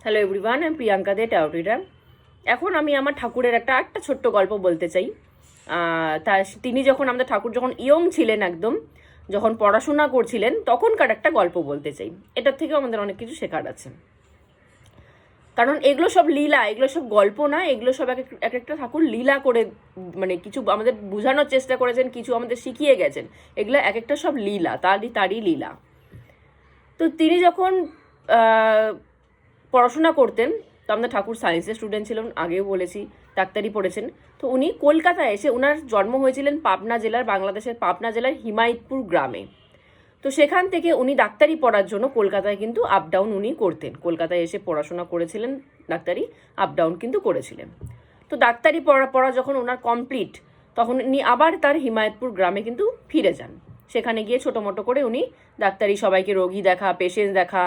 Hello everyone, আমি প্রিয়াঙ্কা দে টাউরিরা। এখন আমি আমার ঠাকুরের একটা ছোট্ট গল্প বলতে চাই। তিনি যখন আমাদের ঠাকুর যখন ইয়ং ছিলেন, একদম যখন পড়াশোনা করছিলেন, তখনকার একটা গল্প বলতে চাই। এটার থেকেও আমাদের অনেক কিছু শেখার আছে, কারণ এগুলো সব লীলা, এগুলো সব গল্প না, এগুলো সব এক একটা ঠাকুর লীলা করে মানে কিছু আমাদের বোঝানোর চেষ্টা করেছেন, কিছু আমাদের শিখিয়ে গেছেন। এগুলো এক একটা সব লীলা, তারই লীলা। তো তিনি যখন পড়াশোনা করতেন, তো আমাদের ঠাকুর সায়েন্সের স্টুডেন্ট ছিলেন, আগেও বলেছি, ডাক্তারি পড়েছেন। তো উনি কলকাতায় এসে, ওনার জন্ম হয়েছিলেন পাবনা জেলার, বাংলাদেশের পাবনা জেলার হিমায়তপুর গ্রামে। তো সেখান থেকে উনি ডাক্তারি পড়ার জন্য কলকাতায় কিন্তু আপ ডাউন উনি করতেন। কলকাতায় এসে পড়াশোনা করেছিলেন ডাক্তারি, আপ ডাউন কিন্তু করেছিলেন। তো ডাক্তারি পড়া যখন ওনার কমপ্লিট, তখন উনি আবার তার হিমায়তপুর গ্রামে কিন্তু ফিরে যান। সেখানে গিয়ে ছোটো মোটো করে উনি ডাক্তারি, সবাইকে রোগী দেখা, পেশেন্ট দেখা,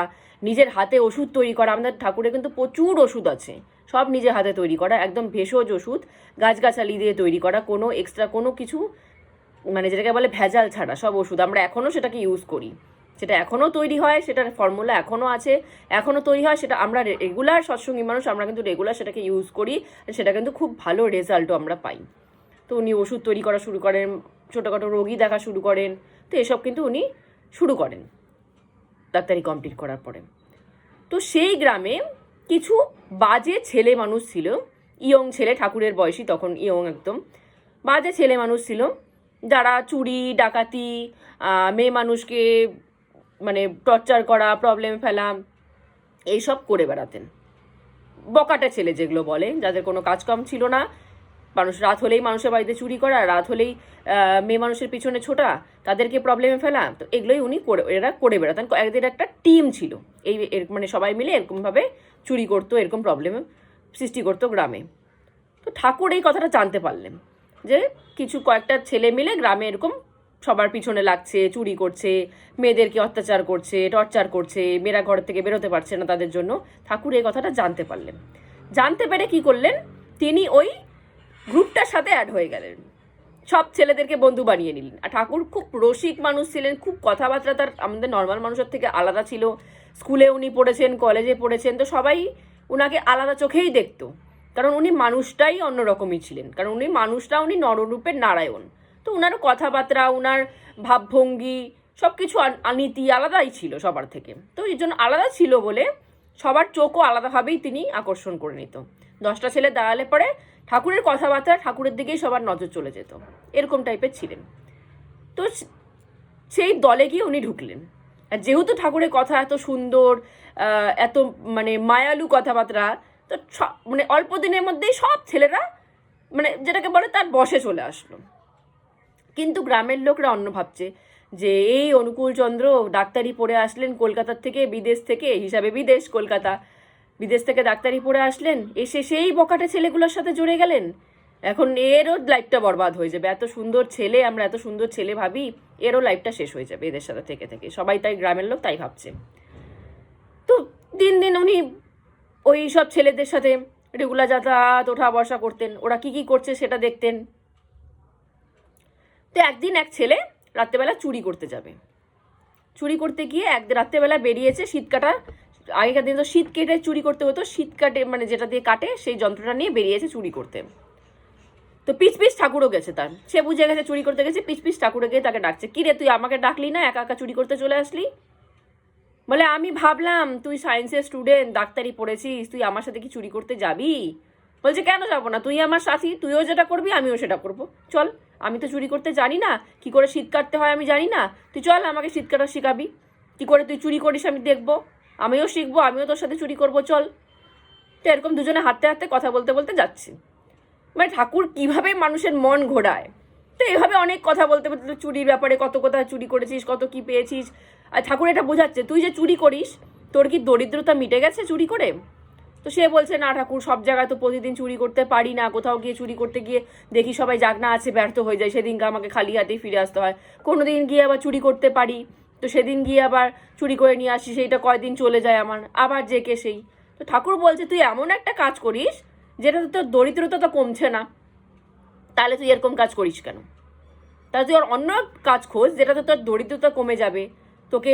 নিজের হাতে ওষুধ তৈরি করা। আমাদের ঠাকুরে কিন্তু প্রচুর ওষুধ আছে, সব নিজের হাতে তৈরি করা, একদম ভেষজ ওষুধ, গাছগাছালি দিয়ে তৈরি করা, কোনো এক্সট্রা কোনো কিছু মানে যেটাকে বলে ভেজাল ছাড়া সব ওষুধ। আমরা এখনও সেটাকে ইউজ করি, সেটা এখনও তৈরি হয়, সেটার ফর্মুলা এখনও আছে, এখনও তৈরি হয়। সেটা আমরা রেগুলার সৎসঙ্গী মানুষ, আমরা কিন্তু রেগুলার সেটাকে ইউজ করি, সেটা কিন্তু খুব ভালো রেজাল্টও আমরা পাই। তো উনি ওষুধ তৈরি করা শুরু করেন, ছোটোখাটো রোগী দেখা শুরু করেন। তো এসব কিন্তু উনি শুরু করেন ডাক্তারি কমপ্লিট করার পরে। তো সেই গ্রামে কিছু বাজে ছেলে মানুষ ছিল, ইয়ং ছেলে, ঠাকুরের বয়সী, তখন ইয়ং একদম বাজে ছেলে মানুষ ছিল, যারা চুরি ডাকাতি, মেয়ে মানুষকে মানে টর্চার করা, প্রবলেম ফেলা, এইসব করে বেড়াতেন। বকাটে ছেলে যেগুলো বলে, যাদের কোনো কাজকাম ছিল না, রাত হলেই মানুষের বাড়িতে চুরি করা, রাত হলেই মেয়ে মানুষের পিছনে ছোটা, তাদেরকে প্রবলেমে ফেলা। তো এগুলোই উনি এরা করে বেড়াতেন। এদের একটা টিম ছিল, মানে সবাই মিলে এরকমভাবে চুরি করতো, এরকম প্রবলেম সৃষ্টি করতো গ্রামে। তো ঠাকুর এই কথাটা জানতে পারলেন যে কয়েকটা ছেলে মিলে গ্রামে এরকম সবার পিছনে লাগছে, চুরি করছে, মেয়েদেরকে অত্যাচার করছে, টর্চার করছে, মেয়েরা ঘর থেকে বেরোতে পারছে না তাদের জন্য। ঠাকুর এই কথাটা জানতে পারলেন। জানতে পেরে কি করলেন, তিনি ওই গ্রুপটার সাথে অ্যাড হয়ে গেলেন, সব ছেলেদেরকে বন্ধু বানিয়ে নিলেন। আর ঠাকুর খুব রসিক মানুষ ছিলেন, খুব কথাবার্তা তার আমাদের নর্মাল মানুষের থেকে আলাদা ছিল। স্কুলে উনি পড়েছেন, কলেজে পড়েছেন, তো সবাই উনাকে আলাদা চোখেই দেখতো, কারণ উনি মানুষটাই অন্যরকমই ছিলেন, কারণ উনি নররূপের নারায়ণ। তো উনার কথাবার্তা, উনার ভাবভঙ্গি, সব কিছু নীতি আলাদাই ছিল সবার থেকে। তো এই জন্য আলাদা ছিল বলে সবার চোখও আলাদাভাবেই তিনি আকর্ষণ করে নিত। 10টা ছেলে দাঁড়ালে পরে ঠাকুরের কথাবার্তা, ঠাকুরের দিকেই সবার নজর চলে যেত, এরকম টাইপের ছিলেন। তো সেই দলে গিয়ে উনি ঢুকলেন। আর যেহেতু ঠাকুরের কথা এত সুন্দর, এত মানে মায়ালু কথাবার্তা, তো মানে অল্প দিনের মধ্যেই সব ছেলেরা মানে যেটাকে বলে তার বশে চলে আসলো। কিন্তু গ্রামের লোকরা অন্য ভাবছে যে এই অনুকূলচন্দ্র ডাক্তারি পড়ে আসলেন কলকাতার থেকে, বিদেশ থেকে, হিসাবে বিদেশ কলকাতা, বিদেশ থেকে ডাক্তারি পড়ে আসলেন, এসে সেই বকাটে ছেলেগুলোর সাথে জুড়ে গেলেন। এখন এরও লাইফটা বরবাদ হয়ে যাবে। এত সুন্দর ছেলে, আমরা এত সুন্দর ছেলে ভাবি, এরও লাইফটা শেষ হয়ে যাবে এদের সাথে থেকে থেকে। সবাই তাই, গ্রামের লোক তাই ভাবছে। তো দিন দিন উনি ওই সব ছেলেদের সাথে রেগুলার যাতায়াত, ওঠা বসা করতেন, ওরা কি করছে সেটা দেখতেন। তো একদিন এক ছেলে রাত্রেবেলা চুরি করতে যাবে, চুরি করতে গিয়ে রাত্রেবেলা বেরিয়েছে শীত কাটা, আগেকার দিনে তো শীত কেটে চুরি করতে হতো, শীত কাটে মানে যেটা দিয়ে কাটে সেই যন্ত্রটা নিয়ে বেরিয়েছে চুরি করতে। তো পিচ পিচ ঠাকুরও গেছে তার, সে বুঝে গেছে চুরি করতে গেছে, পিচ পিচ ঠাকুরে গিয়ে তাকে ডাকছে, কি রে তুই আমাকে ডাকলি না, একা একা চুরি করতে চলে আসলি? বলে আমি ভাবলাম তুই সায়েন্সের স্টুডেন্ট, ডাক্তারি পড়েছিস, তুই আমার সাথে কি চুরি করতে যাবি? বলছে কেন যাবো না, তুই আমার সাথী, তুইও যেটা করবি আমিও সেটা করবো, চল। আমি তো চুরি করতে জানি না, কি করে শীত কাটতে হয় আমি জানি না, তুই চল আমাকে শীত কাটা শেখাবি, কি করে তুই চুরি করিস আমি দেখবো, আমিও শিখবো, আমিও তোর সাথে চুরি করবো, চল। তো এরকম দুজনে হাঁটতে হাঁটতে কথা বলতে বলতে যাচ্ছি। মানে ঠাকুর কিভাবে মানুষের মন ঘোরায়। তো এভাবে অনেক কথা বলতে বলতে চুরির ব্যাপারে, কত কোথায় চুরি করেছিস, কত কি পেয়েছিস। আর ঠাকুর এটা বোঝাচ্ছে, তুই যে চুরি করিস তোর কি দরিদ্রতা মিটে গেছে চুরি করে? তো সে বলছে না ঠাকুর, সব জায়গায় তো প্রতিদিন চুরি করতে পারি না, কোথাও গিয়ে চুরি করতে গিয়ে দেখি সবাই জাগনা আছে, ব্যর্থ হয়ে যায়, সেদিনকে আমাকে খালি হাতেই ফিরে আসতে হয়। কোনো দিন গিয়ে আবার চুরি করতে পারি, তো সেদিন গিয়ে আবার চুরি করে নিয়ে আসি, সেইটা কয়দিন চলে যায় আমার, আবার জেকে সেই। তো ঠাকুর বলছে তুই এমন একটা কাজ করিস যেটাতে তোর দরিদ্রতা তো কমছে না, তাহলে তুই এরকম কাজ করিস কেন? তাহলে তুই আর অন্য কাজ খোঁজ যেটাতে তোর দরিদ্রতা কমে যাবে, তোকে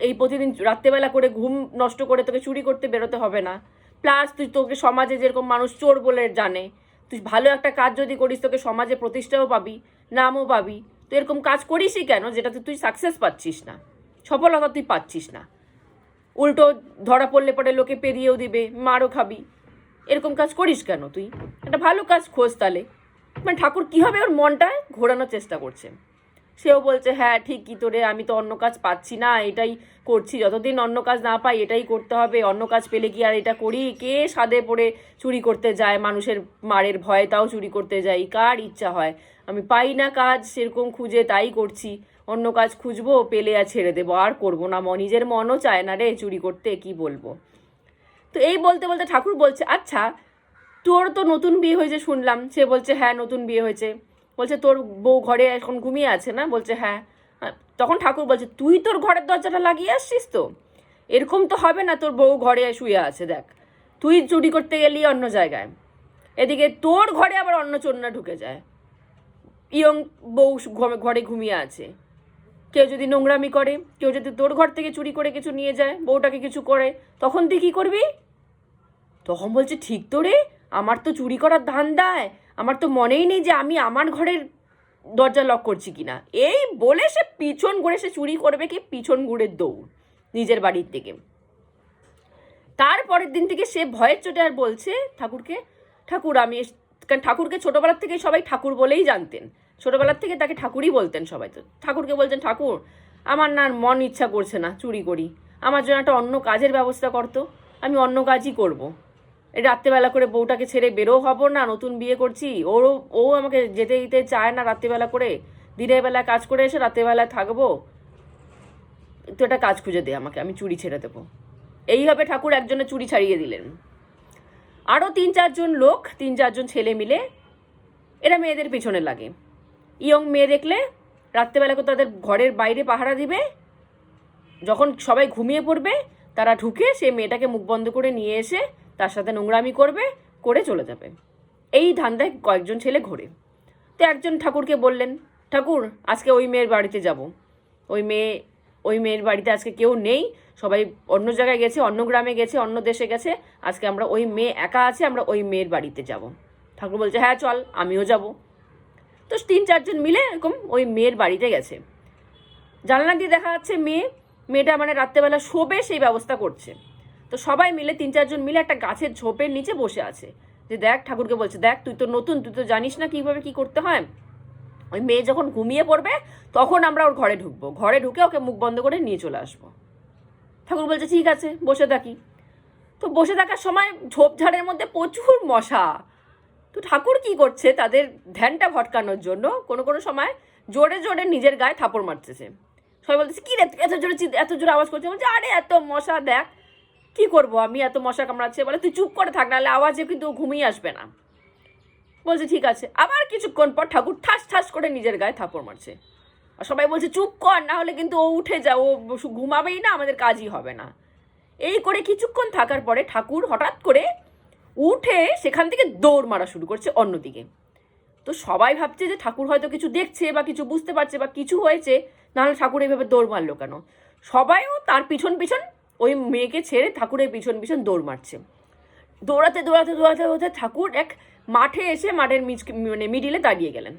এই প্রতিদিন রাত্রেবেলা করে ঘুম নষ্ট করে তোকে চুরি করতে বেরোতে হবে না। প্লাস তোকে সমাজে যেরকম মানুষ চোর বলে জানে, তুই ভালো একটা কাজ যদি করিস তোকে সমাজে প্রতিষ্ঠাও পাবি, নামও পাবি। তো এরকম কাজ করিসই কেন যেটাতে তুই সাকসেস পাচ্ছিস না, সফলতা তুই পাচ্ছিস না, উল্টো ধরা পড়লে পরে লোকে পেরিয়েও দিবে, মারও খাবি। এরকম কাজ করিস কেন তুই? একটা ভালো কাজ খোঁজ তাহলে। মানে ঠাকুর কীভাবে ওর মনটায় ঘোরানোর চেষ্টা করছে। সেও বলছে হ্যাঁ ঠিকই তো রে, আমি তো অন্য কাজ পাচ্ছি না, এটাই করছি, যতদিন অন্য কাজ না পাই এটাই করতে হবে, অন্য কাজ পেলে কি আর এটা করি? কে সাদে পড়ে চুরি করতে যায়, মানুষের মারের ভয়ে তাও চুরি করতে যাই, কার ইচ্ছা হয়? আমি পাই না কাজ সেরকম খুঁজে তাই করছি, অন্য কাজ খুঁজবো, পেলে আর ছেড়ে দেবো, আর করবো না, নিজের মনও চায় না রে চুরি করতে, কি বলবো। তো এই বলতে বলতে ঠাকুর বলছে আচ্ছা তোর তো নতুন বিয়ে হয়েছে শুনলাম। সে বলছে হ্যাঁ নতুন বিয়ে হয়েছে। বলছে তোর বউ ঘরে এখন ঘুমিয়ে আছে না? বলছে হ্যাঁ। তখন ঠাকুর বলছে তুই তোর ঘরের দরজাটা লাগিয়ে আসছিস তো? এরকম তো হবে না, তোর বউ ঘরে শুয়ে আছে, দেখ তুই চুরি করতে গেলি অন্য জায়গায়, এদিকে তোর ঘরে আবার অন্য চোরনা ঢুকে যায়, ইয়ং বউ ঘরে ঘুমিয়ে আছে, কেউ যদি নোংরামি করে, কেউ যদি তোর ঘর থেকে চুরি করে কিছু নিয়ে যায়, বউটাকে কিছু করে, তখন তুই কী করবি? তখন বলছে ঠিক তো রে, আমার তো চুরি করার ধান্দায় আমার তো মনেই নেই যে আমি আমার ঘরের দরজা লক করছি কিনা। এই বলে সে পিছন ঘুরে সে চুরি করবে কি পিছন ঘুরে দৌড় নিজের বাড়ির থেকে। তারপরের দিন থেকে সে ভয়ের চোটে আর বলছে ঠাকুরকে, ঠাকুর আমি, কারণ ঠাকুরকে ছোটোবেলার থেকে সবাই ঠাকুর বলেই জানতেন, ছোটোবেলার থেকে তাকে ঠাকুরই বলতেন সবাই। তো ঠাকুরকে বলছেন ঠাকুর আমার না মন ইচ্ছা করছে না চুরি করি, আমার জন্য একটা অন্য কাজের ব্যবস্থা করতো, আমি অন্য কাজই করবো, রাত্রেবেলা করে বউটাকে ছেড়ে বেরো হব না, নতুন বিয়ে করছি, ও আমাকে যেতে দিতে চায় না রাত্রেবেলা করে, দিনের বেলা কাজ করে এসে রাত্রেবেলা থাকবো, তো একটা কাজ খুঁজে দে আমাকে, আমি চুরি ছেড়ে দেবো। এইভাবে ঠাকুর একজনের চুরি ছাড়িয়ে দিলেন। আরও 3-4 লোক, 3-4 ছেলে মিলে এরা মেয়েদের পিছনে লাগে। ইয়ং মেয়ে দেখলে রাত্রেবেলা করে তাদের ঘরের বাইরে পাহারা দিবে, যখন সবাই ঘুমিয়ে পড়বে তারা ঢুকে সে মেয়েটাকে মুখ বন্ধ করে নিয়ে এসে তার সাথে নোংরামি করবে, করে চলে যাবে। এই ধান্দায় কয়েকজন ছেলে ঘোরে। তো একজন ঠাকুরকে বললেন ঠাকুর আজকে ওই মেয়ের বাড়িতে যাব, ওই মেয়ের বাড়িতে আজকে কেউ নেই, সবাই অন্য জায়গায় গেছে, অন্য গ্রামে গেছে, অন্য দেশে গেছে, আজকে আমরা ওই মেয়ে একা আছে, আমরা ওই মেয়ের বাড়িতে যাব। ঠাকুর বলছে হ্যাঁ চল আমিও যাব। তো 3-4 মিলে এরকম ওই মেয়ের বাড়িতে গেছে। জানলা দিয়ে দেখা যাচ্ছে মেয়েটা মানে রাত্রেবেলা শোবে সেই ব্যবস্থা করছে। তো সবাই মিলে 3-4 মিলে একটা গাছের ঝোপের নিচে বসে আছে, যে দেখ ঠাকুরকে বলছে দেখ তুই তো নতুন, তুই তো জানিস না কীভাবে কী করতে হয়, ওই মেয়ে যখন ঘুমিয়ে পড়বে তখন আমরা ওর ঘরে ঢুকবো, ঘরে ঢুকে ওকে মুখ বন্ধ করে নিয়ে চলে আসবো। ঠাকুর বলছে ঠিক আছে বসে থাকি। তো বসে থাকার সময় ঝোপঝাড়ের মধ্যে প্রচুর মশা। তো ঠাকুর কি করছে তাদের ধ্যানটা ভটকানোর জন্য কোনো কোনো সময় জোরে জোরে নিজের গায়ে থাপড় মারতেছে। সবাই বলতেছে কী রে এত জোরে আওয়াজ করছে? বলছে আরে এত মশা দেখ, কি করব আমি, এত মশা কামড়াচ্ছে। বলে তুই চুপ করে থাক, নাহলে আওয়াজে কিন্তু ঘুমিয়ে আসবে না। বলছে ঠিক আছে। আবার কিছুক্ষণ পর ঠাকুর ঠাস ঠাস করে নিজের গায়ে থাপড় মারছে। আর সবাই বলছে চুপ কর, না হলে কিন্তু ও উঠে যা, ও ঘুমাবেই না, আমাদের কাজই হবে না। এই করে কিছুক্ষণ থাকার পরে ঠাকুর হঠাৎ করে উঠে সেখান থেকে দৌড় মারা শুরু করছে অন্যদিকে। তো সবাই ভাবছে যে ঠাকুর হয়তো কিছু দেখছে বা কিছু বুঝতে পারছে বা কিছু হয়েছে, নাহলে ঠাকুর এইভাবে দৌড় মারলো কেন। সবাইও তার পিছন পিছন ওই মেয়েকে ছেড়ে ঠাকুরের পিছন পিছন দৌড় মারছে। দৌড়াতে দৌড়াতে দৌড়াতে দৌড়াতে ঠাকুর এক মাঠে এসে মাঠের মানে মিডিলে দাঁড়িয়ে গেলেন।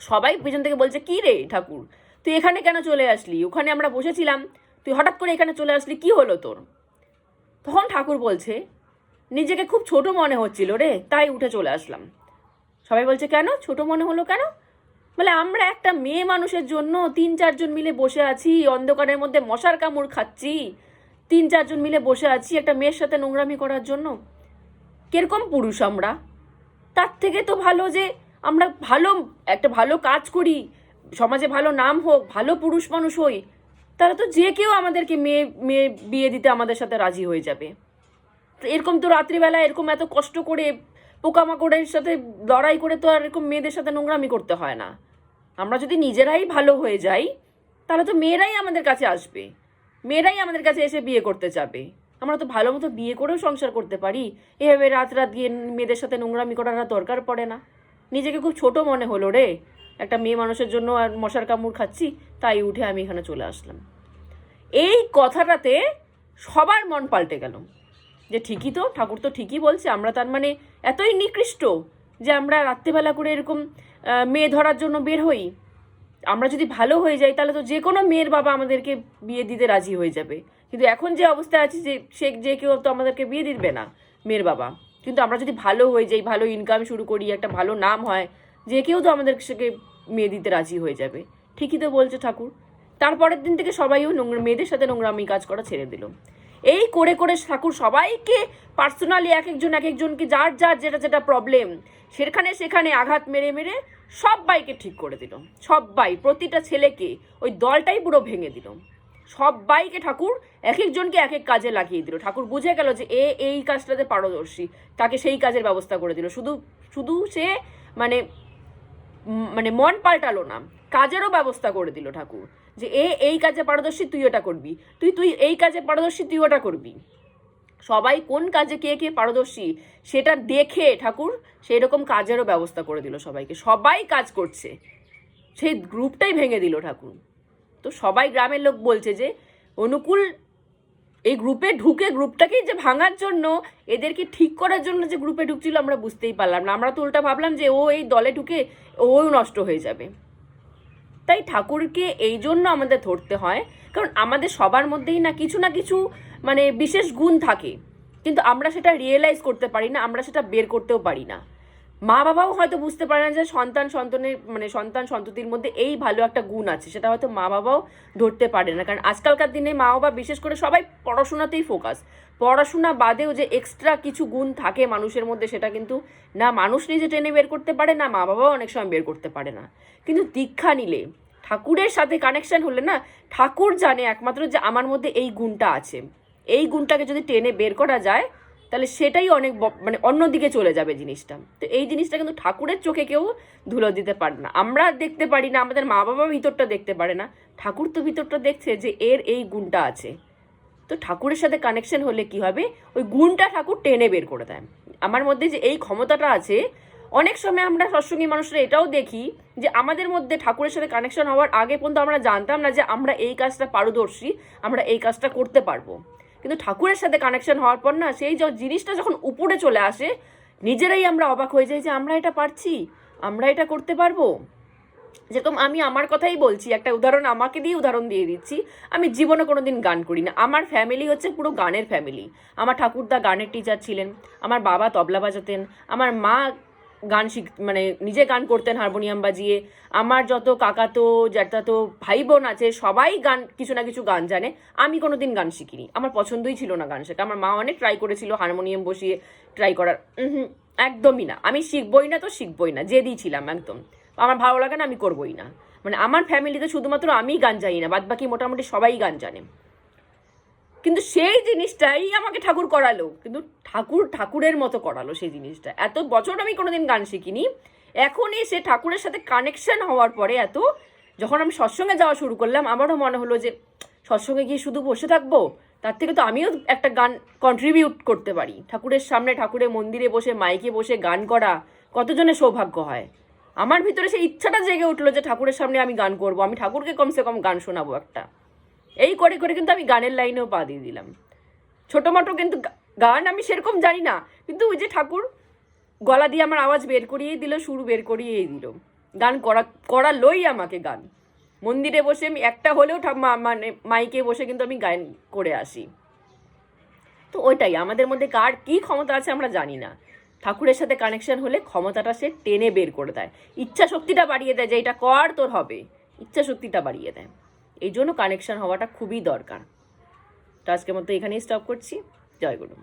সবাই পিছন থেকে বলছে কী রে ঠাকুর তুই এখানে কেন চলে আসলি, ওখানে আমরা বসেছিলাম, তুই হঠাৎ করে এখানে চলে আসলি, কি হলো তোর? তখন ঠাকুর বলছে নিজেকে খুব ছোট মনে হচ্ছিল রে, তাই উঠে চলে আসলাম। সবাই বলছে কেন ছোট মনে হলো কেন? বলে আমরা একটা মেয়ে মানুষের জন্য 3-4 মিলে বসে আছি, অন্ধকারের মধ্যে মশার কামড় খাচ্ছি, 3-4 মিলে বসে আছি একটা মেয়ের সাথে নোংরামি করার জন্য। কিরকম পুরুষ আমরা? তার থেকে তো ভালো যে আমরা একটা ভালো কাজ করি, সমাজে ভালো নাম হোক, ভালো পুরুষ মানুষ হই, তাহলে তো যে কেউ আমাদেরকে মেয়ে বিয়ে দিতে আমাদের সাথে রাজি হয়ে যাবে। তো এরকম তো রাত্রিবেলা এরকম এত কষ্ট করে পোকামাকড়ের সাথে লড়াই করে তো আর এরকম মেয়েদের সাথে নোংরামি করতে হয় না। আমরা যদি নিজেরাই ভালো হয়ে যাই তাহলে তো মেয়েরাই আমাদের কাছে আসবে, মেয়েরাই আমাদের কাছে এসে বিয়ে করতে যাবে। আমরা তো ভালো মতো বিয়ে করেও সংসার করতে পারি, এভাবে রাত গিয়ে মেয়েদের সাথে নোংরামি করার দরকার পড়ে না। নিজেকে খুব ছোট মনে হলো রে, একটা মেয়ে মানুষের জন্য আর মশার কামড় খাচ্ছি, তাই উঠে আমি এখানে চলে আসলাম। এই কথাটাতে সবার মন পাল্টে গেল, যে ঠিকই তো, ঠাকুর তো ঠিকই বলছে, আমরা তার মানে এতই নিকৃষ্ট যে আমরা রাত্রেবেলা করে এরকম মেয়ে ধরার জন্য বের হই? আমরা যদি ভালো হয়ে যাই তাহলে তো যে কোনো মেয়ের বাবা আমাদেরকে বিয়ে দিতে রাজি হয়ে যাবে, কিন্তু এখন যে অবস্থায় আছে যে যে কেউ তো আমাদেরকে বিয়ে দিবে না মেয়ের বাবা। কিন্তু আমরা যদি ভালো হয়ে যাই, ভালো ইনকাম শুরু করি, একটা ভালো নাম হয়, যে কেউ তো আমাদের সাথে মেয়ে দিতে রাজি হয়ে যাবে। ঠিকই তো বলছে ঠাকুর। তারপরের দিন থেকে সবাইও মেয়েদের সাথে নোংরামি কাজ করা ছেড়ে দিল। এই করে করে ঠাকুর সবাইকে পার্সোনালি এক একজনকে যার যার যেটা যেটা প্রবলেম সেখানে আঘাত মেরে মেরে সবাইকে ঠিক করে দিল। সবাই, প্রতিটা ছেলেকে, ওই দলটাই পুরো ভেঙে দিল। সবাইকে ঠাকুর এক একজনকে এক এক কাজে লাগিয়ে দিল। ঠাকুর বুঝে গেল যে এই কাজটাতে পারদর্শী, তাকে সেই কাজের ব্যবস্থা করে দিল। শুধু সে মানে মানে মন পাল্টালো না, কাজেরও ব্যবস্থা করে দিল ঠাকুর, যে এই কাজে পারদর্শী তুই ওটা করবি, তুই এই কাজে পারদর্শী তুই ওটা করবি। সবাই কোন কাজে কে কে পারদর্শী সেটা দেখে ঠাকুর সেই রকম কাজেরও ব্যবস্থা করে দিল সবাইকে। সবাই কাজ করছে, সেই গ্রুপটাই ভেঙে দিল ঠাকুর। তো সবাই গ্রামের লোক বলছে যে অনুকূল এই গ্রুপে ঢুকে গ্রুপটাকেই যে ভাঙার জন্য, এদেরকে ঠিক করার জন্য যে গ্রুপে ঢুকছিল আমরা বুঝতেই পারলাম না। আমরা তো উল্টা ভাবলাম যে ও এই দলে ঢুকে ও নষ্ট হয়ে যাবে। তাই ঠাকুরকে এই জন্য আমাদের ধরতে হয়, কারণ আমাদের সবার মধ্যেই না কিছু মানে বিশেষ গুণ থাকে, কিন্তু আমরা সেটা রিয়েলাইজ করতে পারি না, আমরা সেটা বের করতেও পারি না। মা বাবাও হয়তো বুঝতে পারে না যে সন্তান সন্ততির মধ্যে এই ভালো একটা গুণ আছে, সেটা হয়তো মা বাবাও ধরতে পারে না। কারণ আজকালকার দিনে মা বাবা বিশেষ করে সবাই পড়াশোনাতেই ফোকাস। পড়াশোনা বাদেও যে এক্সট্রা কিছু গুণ থাকে মানুষের মধ্যে, সেটা কিন্তু না মানুষ নিজে টেনে বের করতে পারে, না মা বাবাও অনেক সময় বের করতে পারে না। কিন্তু দীক্ষা নিলে, ঠাকুরের সাথে কানেকশন হলে না, ঠাকুর জানে একমাত্র যে আমার মধ্যে এই গুণটা আছে। এই গুণটাকে যদি টেনে বের করা যায় তাহলে সেটাই অনেক মানে অন্যদিকে চলে যাবে জিনিসটা। তো এই জিনিসটা কিন্তু ঠাকুরের চোখে কেউ ধুলো দিতে পারে না। আমরা দেখতে পারি না, আমাদের মা বাবা ভিতরটা দেখতে পারে না, ঠাকুর তো ভিতরটা দেখছে যে এর এই গুণটা আছে। তো ঠাকুরের সাথে কানেকশন হলে কি হবে, ওই গুণটা ঠাকুর টেনে বের করে দেয়। আমার মধ্যে যে এই ক্ষমতাটা আছে, অনেক সময় আমরা সৎসঙ্গী মানুষরা এটাও দেখি যে আমাদের মধ্যে ঠাকুরের সাথে কানেকশন হওয়ার আগে পর্যন্ত আমরা জানতাম না যে আমরা এই কাজটা পারদর্শী, আমরা এই কাজটা করতে পারবো। কিন্তু ঠাকুরের সাথে কানেকশন হওয়ার পর না, সেই জিনিসটা যখন উপরে চলে আসে, নিজেরাই আমরা অবাক হয়ে যাই যে আমরা এটা পারছি, আমরা এটা করতে পারবো। যেরকম আমি আমার কথাই বলছি, একটা উদাহরণ আমাকে দিয়ে উদাহরণ দিয়ে দিচ্ছি। আমি জীবনে কোনোদিন গান করি না। আমার ফ্যামিলি হচ্ছে পুরো গানের ফ্যামিলি। আমার ঠাকুরদা গানের টিচার ছিলেন, আমার বাবা তবলা বাজাতেন, আমার মা গান মানে নিজে গান করতেন হারমোনিয়াম বাজিয়ে। আমার যত কাকাতো জ্যাঠাতো ভাই বোন আছে সবাই গান, কিছু না কিছু গান জানে। আমি কোনোদিন গান শিখিনি, আমার পছন্দই ছিল না গান শেখা। আমার মা অনেক ট্রাই করেছিল হারমোনিয়াম বসিয়ে ট্রাই করার, একদমই না, আমি শিখবই না তো শিখবই না, জেদি ছিলাম একদম। আমার ভালো লাগে না, আমি করবোই না। মানে আমার ফ্যামিলিতে শুধুমাত্র আমিই গান জানি না, বাদ বাকি মোটামুটি সবাই গান জানে। কিন্তু সেই জিনিসটাই আমাকে ঠাকুর করালো, কিন্তু ঠাকুরের মতো করালো সেই জিনিসটা। এত বছর আমি কোনোদিন গান শিখিনি, এখন এসে ঠাকুরের সাথে কানেকশন হওয়ার পরে যখন আমি সৎসঙ্গে যাওয়া শুরু করলাম, আমারও মনে হলো যে সৎসঙ্গে গিয়ে শুধু বসে থাকবো, তার থেকে তো আমিও একটা গান কন্ট্রিবিউট করতে পারি। ঠাকুরের সামনে, ঠাকুরের মন্দিরে বসে, মাইকে বসে গান করা কতজনের সৌভাগ্য হয়। আমার ভিতরে সেই ইচ্ছাটা জেগে উঠলো যে ঠাকুরের সামনে আমি গান করব, আমি ঠাকুরকে কমসে কম গান শোনাবো একটা। এই করে করে কিন্তু আমি গানের লাইনেও পা দিয়ে দিলাম। ছোটো মোটো কিন্তু গান আমি সেরকম জানি না, কিন্তু ওই যে ঠাকুর গলা দিয়ে আমার আওয়াজ বের করিয়েই দিল, সুর বের করিয়েই দিল, গান করালোই আমাকে। গান মন্দিরে বসে আমি একটা হলেও মানে মাইকে বসে কিন্তু আমি গান করে আসি। তো ওইটাই আমাদের মধ্যে কার কী ক্ষমতা আছে আমরা জানি না। ঠাকুরের সাথে কানেকশন হলে ক্ষমতাটা সে টেনে বের করে দেয়, ইচ্ছা শক্তিটা বাড়িয়ে দেয় যে এটা কর তোর হবে, ইচ্ছা শক্তিটা বাড়িয়ে দেয়। এই জন্য কানেকশন হওয়াটা খুবই দরকার। তো আজকের মতো এখানেই স্টপ করছি। জয় গুরু।